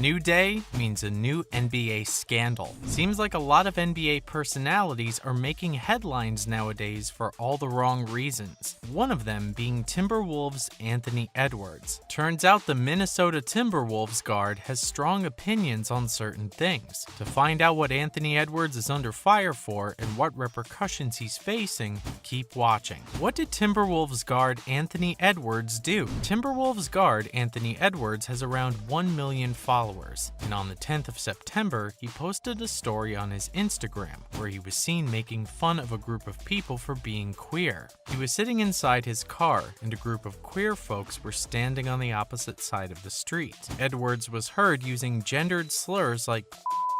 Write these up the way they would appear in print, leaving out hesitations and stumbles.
new day means a new NBA scandal. Seems like a lot of NBA personalities are making headlines nowadays for all the wrong reasons. One of them being Timberwolves' Anthony Edwards. Turns out the Minnesota Timberwolves guard has strong opinions on certain things. To find out what Anthony Edwards is under fire for and what repercussions he's facing, keep watching. What did Timberwolves guard Anthony Edwards do? Timberwolves guard Anthony Edwards has around 1 million followers, and on the 10th of September, he posted a story on his Instagram where he was seen making fun of a group of people for being queer. He was sitting inside his car, and a group of queer folks were standing on the opposite side of the street. Edwards was heard using gendered slurs like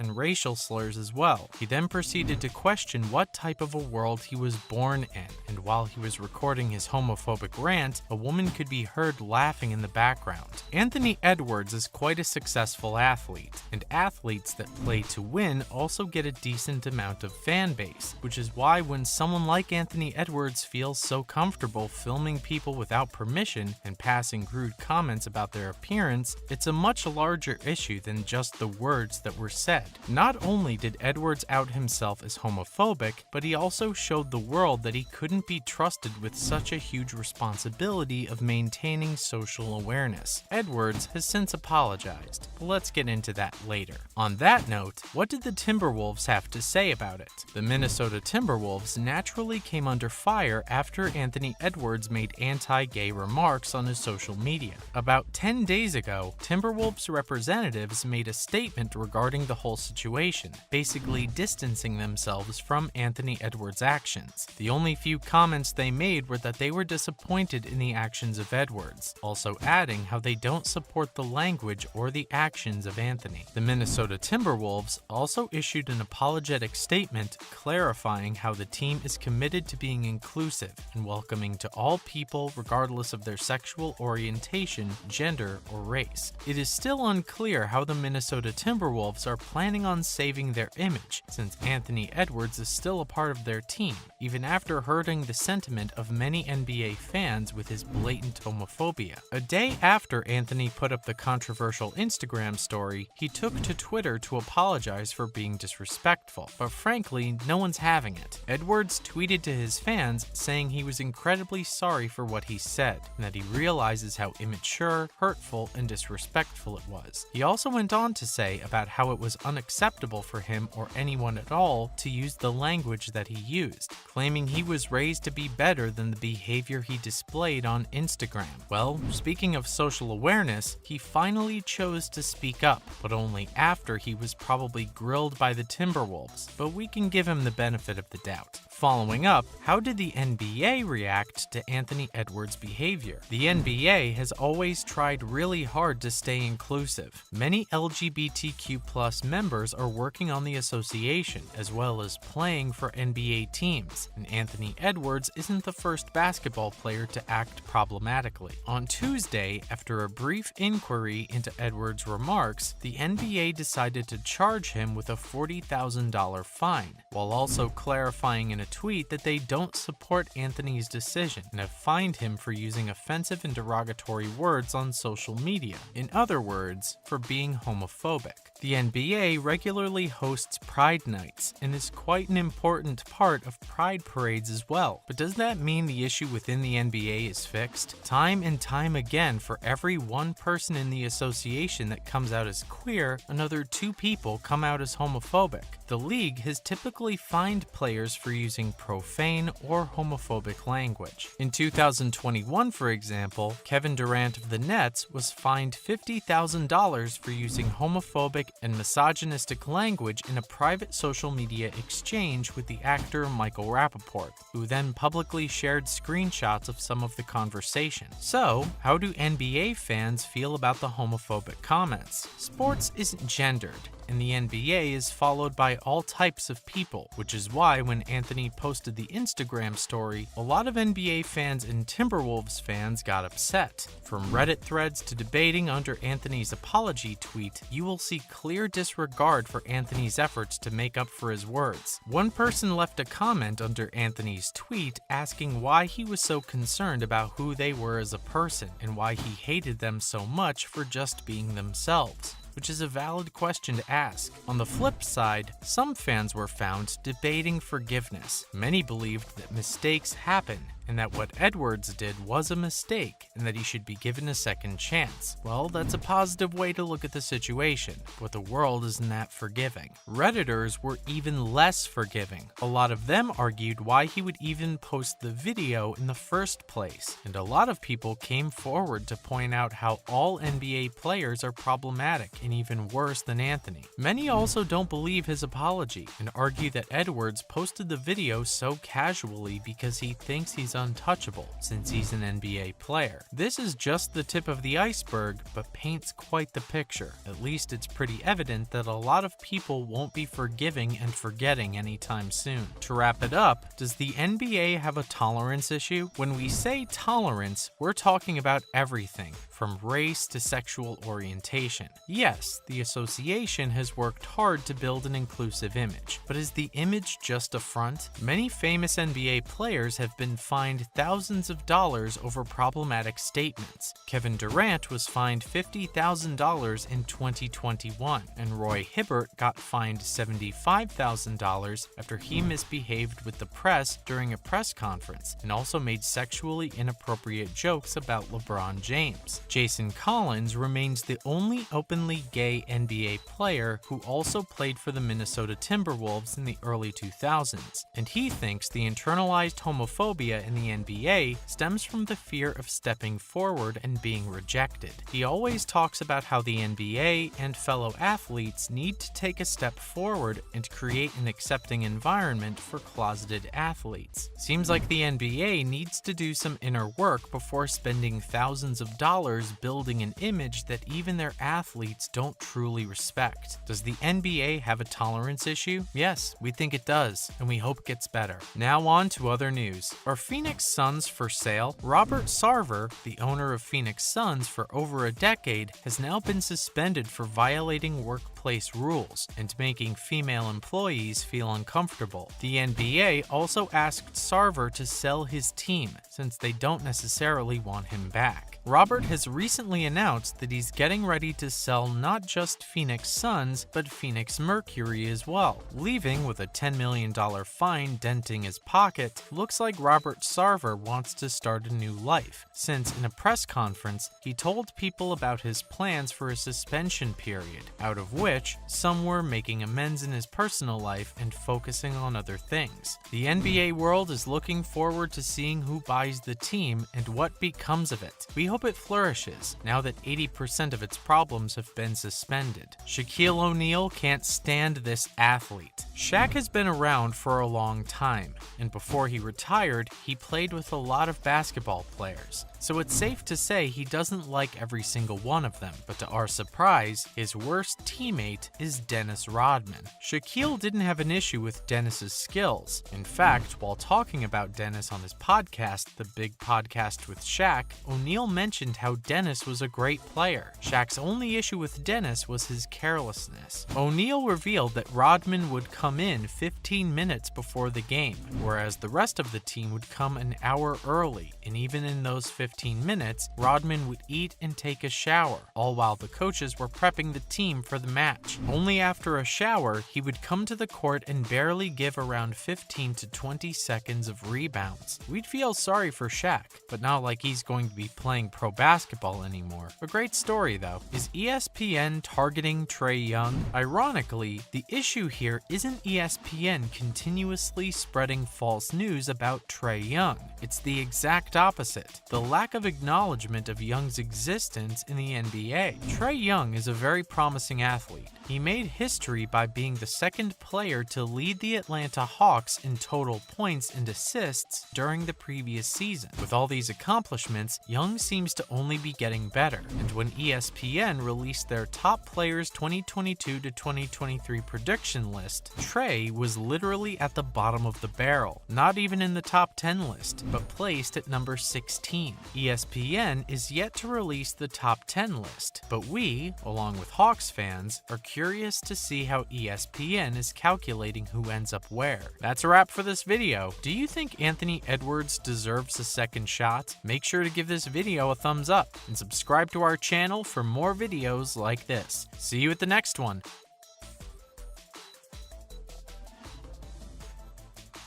and racial slurs as well. He then proceeded to question what type of a world he was born in, and while he was recording his homophobic rant, a woman could be heard laughing in the background. Anthony Edwards is quite a successful athlete, and athletes that play to win also get a decent amount of fan base, which is why when someone like Anthony Edwards feels so comfortable filming people without permission and passing crude comments about their appearance, it's a much larger issue than just the words that were said. Not only did Edwards out himself as homophobic, but he also showed the world that he couldn't be trusted with such a huge responsibility of maintaining social awareness. Edwards has since apologized, but let's get into that later. On that note, what did the Timberwolves have to say about it? The Minnesota Timberwolves naturally came under fire after Anthony Edwards made anti-gay remarks on his social media. About 10 days ago, Timberwolves representatives made a statement regarding the whole situation, basically distancing themselves from Anthony Edwards' actions. The only few comments they made were that they were disappointed in the actions of Edwards, also adding how they don't support the language or the actions of Anthony. The Minnesota Timberwolves also issued an apologetic statement clarifying how the team is committed to being inclusive and welcoming to all people regardless of their sexual orientation, gender, or race. It is still unclear how the Minnesota Timberwolves are planning on saving their image, since Anthony Edwards is still a part of their team, even after hurting the sentiment of many NBA fans with his blatant homophobia. A day after Anthony put up the controversial Instagram story, he took to Twitter to apologize for being disrespectful, but frankly, no one's having it. Edwards tweeted to his fans saying he was incredibly sorry for what he said, and that he realizes how immature, hurtful, and disrespectful it was. He also went on to say about how it was unacceptable for him or anyone at all to use the language that he used, claiming he was raised to be better than the behavior he displayed on Instagram. Well, speaking of social awareness, he finally chose to speak up, but only after he was probably grilled by the Timberwolves, but we can give him the benefit of the doubt. Following up, how did the NBA react to Anthony Edwards' behavior? The NBA has always tried really hard to stay inclusive. Many LGBTQ+ members are working on the association, as well as playing for NBA teams, and Anthony Edwards isn't the first basketball player to act problematically. On Tuesday, after a brief inquiry into Edwards' remarks, the NBA decided to charge him with a $40,000 fine, while also clarifying in a tweet that they don't support Anthony's decision and have fined him for using offensive and derogatory words on social media. In other words, for being homophobic. The NBA regularly hosts Pride Nights and is quite an important part of Pride parades as well. But does that mean the issue within the NBA is fixed? Time and time again, for every one person in the association that comes out as queer, another 2 people come out as homophobic. The league has typically fined players for using profane or homophobic language. In 2021, for example, Kevin Durant of the Nets was fined $50,000 for using homophobic and misogynistic language in a private social media exchange with the actor Michael Rappaport, who then publicly shared screenshots of some of the conversation. So, how do NBA fans feel about the homophobic comments? Sports isn't gendered, and the NBA is followed by all types of people, which is why when Anthony posted the Instagram story, a lot of NBA fans and Timberwolves fans got upset. From Reddit threads to debating under Anthony's apology tweet, you will see clear disregard for Anthony's efforts to make up for his words. One person left a comment under Anthony's tweet asking why he was so concerned about who they were as a person and why he hated them so much for just being themselves. which is a valid question to ask. On the flip side, some fans were found debating forgiveness. Many believed that mistakes happen, and that what Edwards did was a mistake, and that he should be given a second chance. Well, that's a positive way to look at the situation, but the world isn't that forgiving. Redditors were even less forgiving. A lot of them argued why he would even post the video in the first place, and a lot of people came forward to point out how all NBA players are problematic and even worse than Anthony. Many also don't believe his apology, and argue that Edwards posted the video so casually because he thinks he's untouchable since he's an NBA player. This is just the tip of the iceberg, but paints quite the picture. At least it's pretty evident that a lot of people won't be forgiving and forgetting anytime soon. To wrap it up, does the NBA have a tolerance issue? When we say tolerance, we're talking about everything, from race to sexual orientation. Yes, the association has worked hard to build an inclusive image, but is the image just a front? Many famous NBA players have been fined thousands of dollars over problematic statements. Kevin Durant was fined $50,000 in 2021, and Roy Hibbert got fined $75,000 after he misbehaved with the press during a press conference and also made sexually inappropriate jokes about LeBron James. Jason Collins remains the only openly gay NBA player who also played for the Minnesota Timberwolves in the early 2000s, and he thinks the internalized homophobia in the NBA stems from the fear of stepping forward and being rejected. He always talks about how the NBA and fellow athletes need to take a step forward and create an accepting environment for closeted athletes. Seems like the NBA needs to do some inner work before spending thousands of dollars building an image that even their athletes don't truly respect. Does the NBA have a tolerance issue? Yes, we think it does, and we hope it gets better. Now on to other news. Are Phoenix Suns for sale? Robert Sarver, the owner of Phoenix Suns for over a decade, has now been suspended for violating workplace rules and making female employees feel uncomfortable. The NBA also asked Sarver to sell his team, since they don't necessarily want him back. Robert has recently announced that he's getting ready to sell not just Phoenix Suns, but Phoenix Mercury as well. Leaving with a $10 million fine denting his pocket, looks like Robert Sarver wants to start a new life, since in a press conference, he told people about his plans for a suspension period, out of which some were making amends in his personal life and focusing on other things. The NBA world is looking forward to seeing who buys the team and what becomes of it. We hope it flourishes, now that 80% of its problems have been suspended. Shaquille O'Neal can't stand this athlete. Shaq has been around for a long time, and before he retired, he played with a lot of basketball players. So it's safe to say he doesn't like every single one of them, but to our surprise, his worst teammate is Dennis Rodman. Shaquille didn't have an issue with Dennis's skills. In fact, while talking about Dennis on his podcast, The Big Podcast with Shaq, O'Neal mentioned how Dennis was a great player. Shaq's only issue with Dennis was his carelessness. O'Neal revealed that Rodman would come in 15 minutes before the game, whereas the rest of the team would come an hour early, and even in those 15 minutes, Rodman would eat and take a shower, all while the coaches were prepping the team for the match. Only after a shower, he would come to the court and barely give around 15 to 20 seconds of rebounds. We'd feel sorry for Shaq, but not like he's going to be playing pro basketball anymore. A great story though. Is ESPN targeting Trae Young? Ironically, the issue here isn't ESPN continuously spreading false news about Trae Young. It's the exact opposite. The lack of acknowledgement of Young's existence in the NBA. Trae Young is a very promising athlete. He made history by being the second player to lead the Atlanta Hawks in total points and assists during the previous season. With all these accomplishments, Young seems to only be getting better, and when ESPN released their top players 2022 to 2023 prediction list, Trae was literally at the bottom of the barrel, not even in the top 10 list, but placed at number 16. ESPN is yet to release the top 10 list, but we, along with Hawks fans, are curious to see how ESPN is calculating who ends up where. That's a wrap for this video. Do you think Anthony Edwards deserves a second shot? Make sure to give this video a thumbs up and subscribe to our channel for more videos like this. See you at the next one.